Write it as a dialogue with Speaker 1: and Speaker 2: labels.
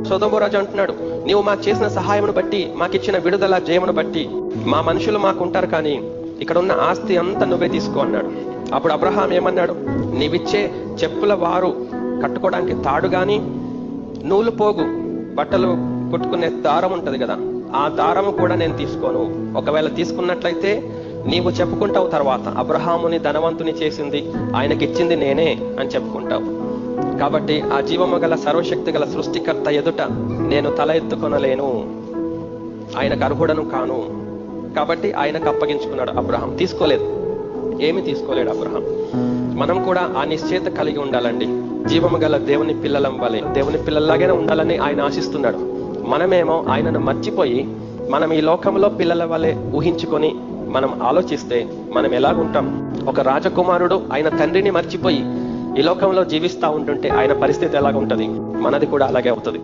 Speaker 1: సొదొమ రాజు అంటున్నాడు, నీవు మాకు చేసిన సహాయమును బట్టి, మాకిచ్చిన విడుదల జయమును బట్టి మా మనుషులు మాకుంటారు, కానీ ఇక్కడ ఉన్న ఆస్తి అంతా నువ్వే తీసుకో అన్నాడు. అప్పుడు అబ్రహాం ఏమన్నాడు, నీవిచ్చే చెప్పుల వారు కట్టుకోవడానికి తాడు గాని, నూలు పోగు బట్టలు కుట్టుకునే దారం ఉంటది కదా, ఆ దారము కూడా నేను తీసుకోను. ఒకవేళ తీసుకున్నట్లయితే నీవు చెప్పుకుంటావు తర్వాత, అబ్రహాముని ధనవంతుని చేసింది, ఆయనకిచ్చింది నేనే అని చెప్పుకుంటావు. కాబట్టి ఆ జీవము గల సర్వశక్తి గల సృష్టికర్త ఎదుట నేను తల ఎత్తుకొనలేను, ఆయనకు అర్హుడను కాను. కాబట్టి ఆయనకు అప్పగించుకున్నాడు అబ్రహాం. తీసుకోలేదు, ఏమి తీసుకోలేడు అబ్రహాం. మనం కూడా ఆ నిశ్చయత కలిగి ఉండాలండి. జీవము గల దేవుని పిల్లలం వలె, దేవుని పిల్లల్లాగానే ఉండాలని ఆయన ఆశిస్తున్నాడు. మనమేమో ఆయనను మర్చిపోయి మనం ఈ లోకంలో పిల్లల వలె ఊహించుకొని మనం ఆలోచిస్తే మనం ఎలాగుంటాం? ఒక రాజకుమారుడు ఆయన తండ్రిని మర్చిపోయి ఈ లోకంలో జీవిస్తా ఉంటుంటే ఆయన పరిస్థితి ఎలాగుంటది? మనది కూడా అలాగే అవుతుంది.